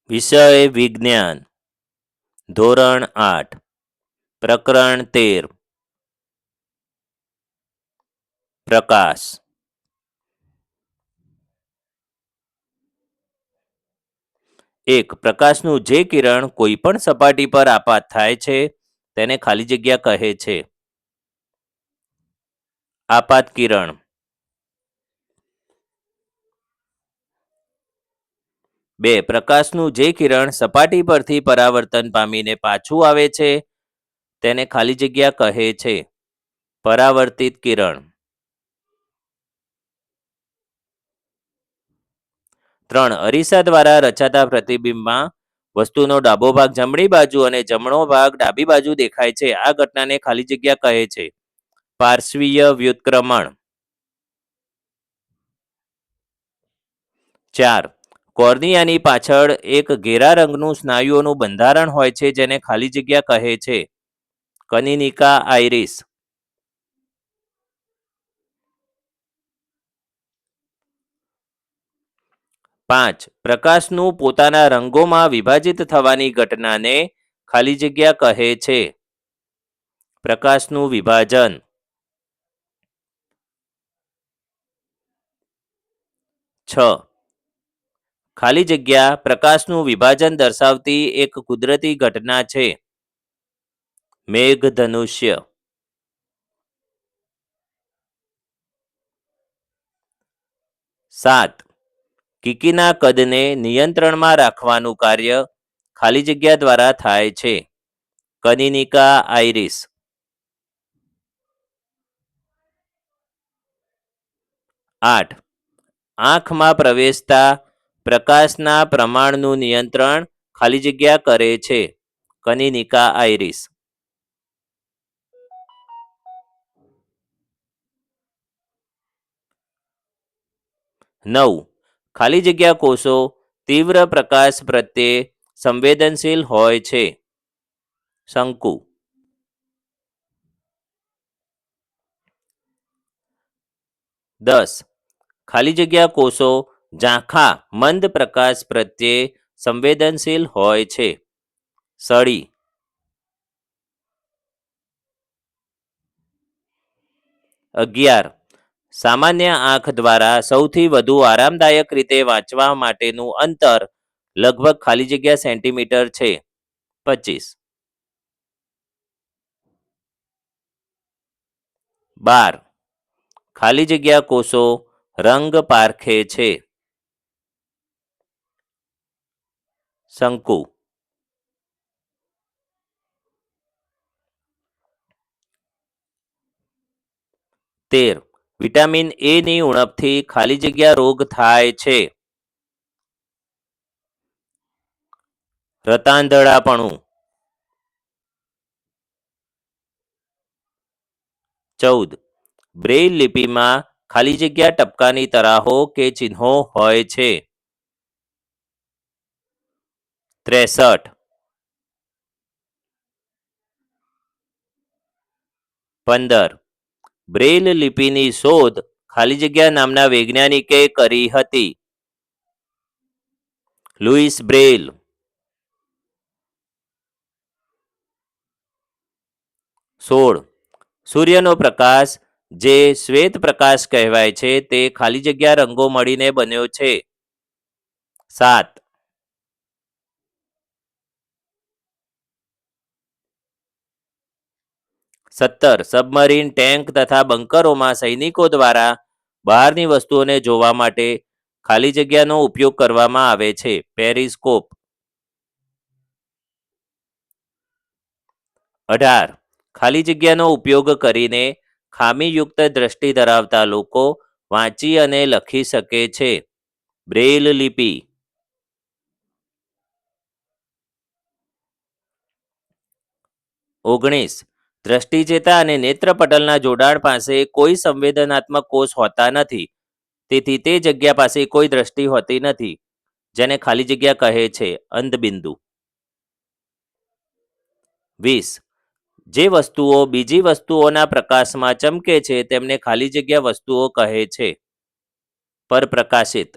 વિષય વિજ્ઞાન ધોરણ 8 પ્રકરણ 13 પ્રકાશ 1. પ્રકાશનું જે કિરણ કોઈ પણ સપાટી પર આપાત થાય છે તેને ખાલી જગ્યા કહે છે. આપાત કિરણ 2. પ્રકાશનું જે કિરણ સપાટી પરથી પરાવર્તન પામીને પાછું આવે છે તેને ખાલી જગ્યા કહે છે. પરાવર્તિત કિરણ 3. અરીસા દ્વારા રચાતા પ્રતિબિંબમાં વસ્તુનો ડાબો ભાગ જમણી બાજુ અને જમણો ભાગ ડાબી બાજુ દેખાય છે. આ ઘટનાને ખાલી જગ્યા કહે છે. પાર્શ્વીય વ્યુત્ક્રમણ 4. કોર્નિયાની પાછળ એક ઘેરા રંગનું સ્નાયુઓનું બંધારણ હોય છે જેને ખાલી જગ્યા કહે છે. કનિનિકા આઇરિસ 5. પ્રકાશનું પોતાના રંગોમાં વિભાજિત થવાની ઘટનાને ખાલી જગ્યા કહે છે. પ્રકાશનું વિભાજન 6. ખાલી જગ્યા પ્રકાશનું વિભાજન દર્શાવતી એક કુદરતી ઘટના છે. મેઘધનુષ્ય 7. કીકીના કદને નિયંત્રણમાં રાખવાનું કાર્ય ખાલી જગ્યા દ્વારા થાય છે. કનિનિકા આઇરિસ 8. આંખમાં પ્રવેશતા પ્રકાશના પ્રમાણનું નિયંત્રણ ખાલી જગ્યા કરે છે. કનિનિકા આઇરિસ 9. ખાલી જગ્યા કોષો તીવ્ર પ્રકાશ પ્રત્યે સંવેદનશીલ હોય છે. શંકુ 10. ખાલી જગ્યા કોષો ઝાંખા મંદ પ્રકાશ પ્રત્યે સંવેદનશીલ હોય છે. સળી 11. સામાન્ય આંખ દ્વારા સૌથી વધુ આરામદાયક રીતે વાંચવા માટેનું અંતર લગભગ ખાલી જગ્યા સેન્ટીમીટર છે. 25. 12. ખાલી જગ્યા કોષો રંગ પારખે છે. શંકુ 13. વિટામિન એ ની ઉણપથી ખાલી જગ્યા રોગ થાય છે. રતાંધળાપણું 14. બ્રેઇલ લિપિમાં ખાલી જગ્યા ટપકાની તરાહો કે ચિહ્નો હોય છે. 63. 15. બ્રેઇલ લિપિની શોધ ખાલી જગ્યા નામના વૈજ્ઞાનિકે કરી હતી. Louis Braille 16. સૂર્યનો પ્રકાશ જે શ્વેત પ્રકાશ કહેવાય છે તે ખાલી જગ્યા રંગો મળીને બન્યો છે. 7. 17. સબમરીન ટેન્ક તથા બંકરોમાં સૈનિકો દ્વારા બહારની વસ્તુઓને જોવા માટે ખાલી જગ્યાનો ઉપયોગ કરવામાં આવે છે. પેરિસ્કોપ 18. ખાલી જગ્યાનો ઉપયોગ કરીને ખામીયુક્ત દ્રષ્ટિ ધરાવતા લોકો વાંચી અને લખી શકે છે. બ્રેઇલ લિપિ 19. દ્રષ્ટિચેતા અને નેત્રપટલના જોડાણ પાસે કોઈ સંવેદનાત્મક કોષ હોતા નથી, તેથી તે જગ્યા પાસે કોઈ દ્રષ્ટિ હોતી નથી, જેને ખાલી જગ્યા કહે છે. અંધબિંદુ 20. જે વસ્તુઓ બીજી વસ્તુઓના પ્રકાશમાં ચમકે છે તેમને ખાલી જગ્યા વસ્તુઓ કહે છે. પરપ્રકાશિત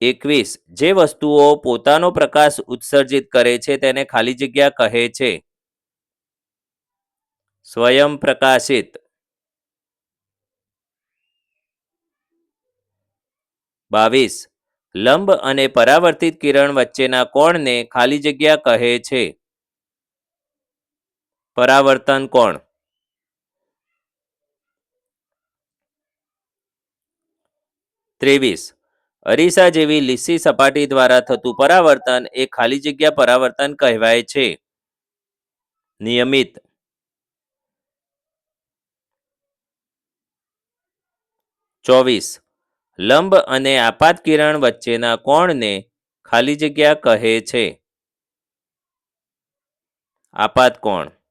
21. જે વસ્તુઓ પોતાનો પ્રકાશ ઉત્સર્જિત કરે છે તેને ખાલી જગ્યા કહે છે. સ્વયંપ્રકાશિત. 22. લંબ અને પરાવર્તિત કિરણ વચ્ચેના કોણને ખાલી જગ્યા કહે છે. પરાવર્તન કોણ. 23. અરીસા જેવી લીસી સપાટી દ્વારા થતું પરાવર્તન એ ખાલી જગ્યા પરાવર્તન કહેવાય છે. નિયમિત. 24. લંબ અને આપાત કિરણ વચ્ચેના કોણને ખાલી જગ્યા કહે છે. આપાત કોણ.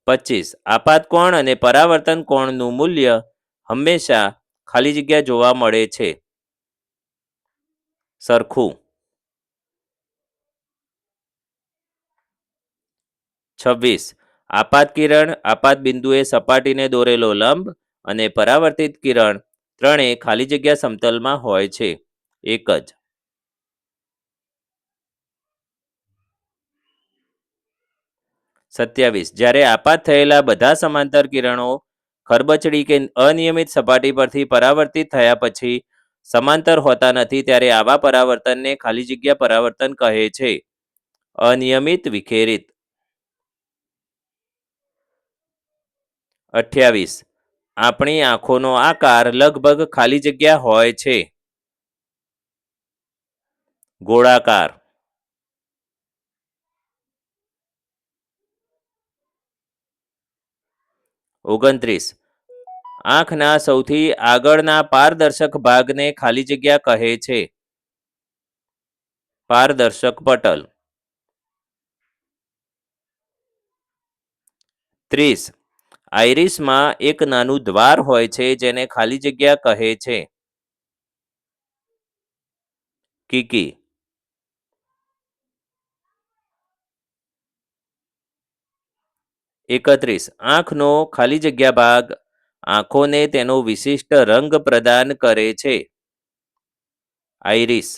25. આપાત કોણ અને પરાવર્તન કોણનું મૂલ્ય હંમેશા ખાલી જગ્યા જોવા મળે છે. સરખું. 26. આપાત કિરણ આપાત બિંદુએ સપાટીને દોરેલો લંબ અને પરાવર્તિત કિરણ ત્રણેય ખાલી જગ્યા સમતલમાં હોય છે. એક જ. 27. જ્યારે આપાત થયેલા બધા સમાંતર કિરણો ખરબચડી કે અનિયમિત સપાટી પરથી પરાવર્તિત થયા પછી સમાંતર હોતા નથી ત્યારે આવા પરાવર્તનને ખાલી જગ્યા પરાવર્તન કહે છે. અનિયમિત વિખેરિત. 28. આપણી આંખોનો આકાર લગભગ ખાલી જગ્યા હોય છે. ગોળાકાર. 29. આંખના સૌથી આગળના પારદર્શક ભાગને ખાલી જગ્યા કહે છે. પારદર્શક પટલ. 30. આઇરિસમાં એક નાનું દ્વાર હોય છે જેને ખાલી જગ્યા કહે છે. કીકી. 31. આંખનો ખાલી જગ્યા ભાગ આંખોને તેનો વિશિષ્ટ રંગ પ્રદાન કરે છે. આઇરિસ.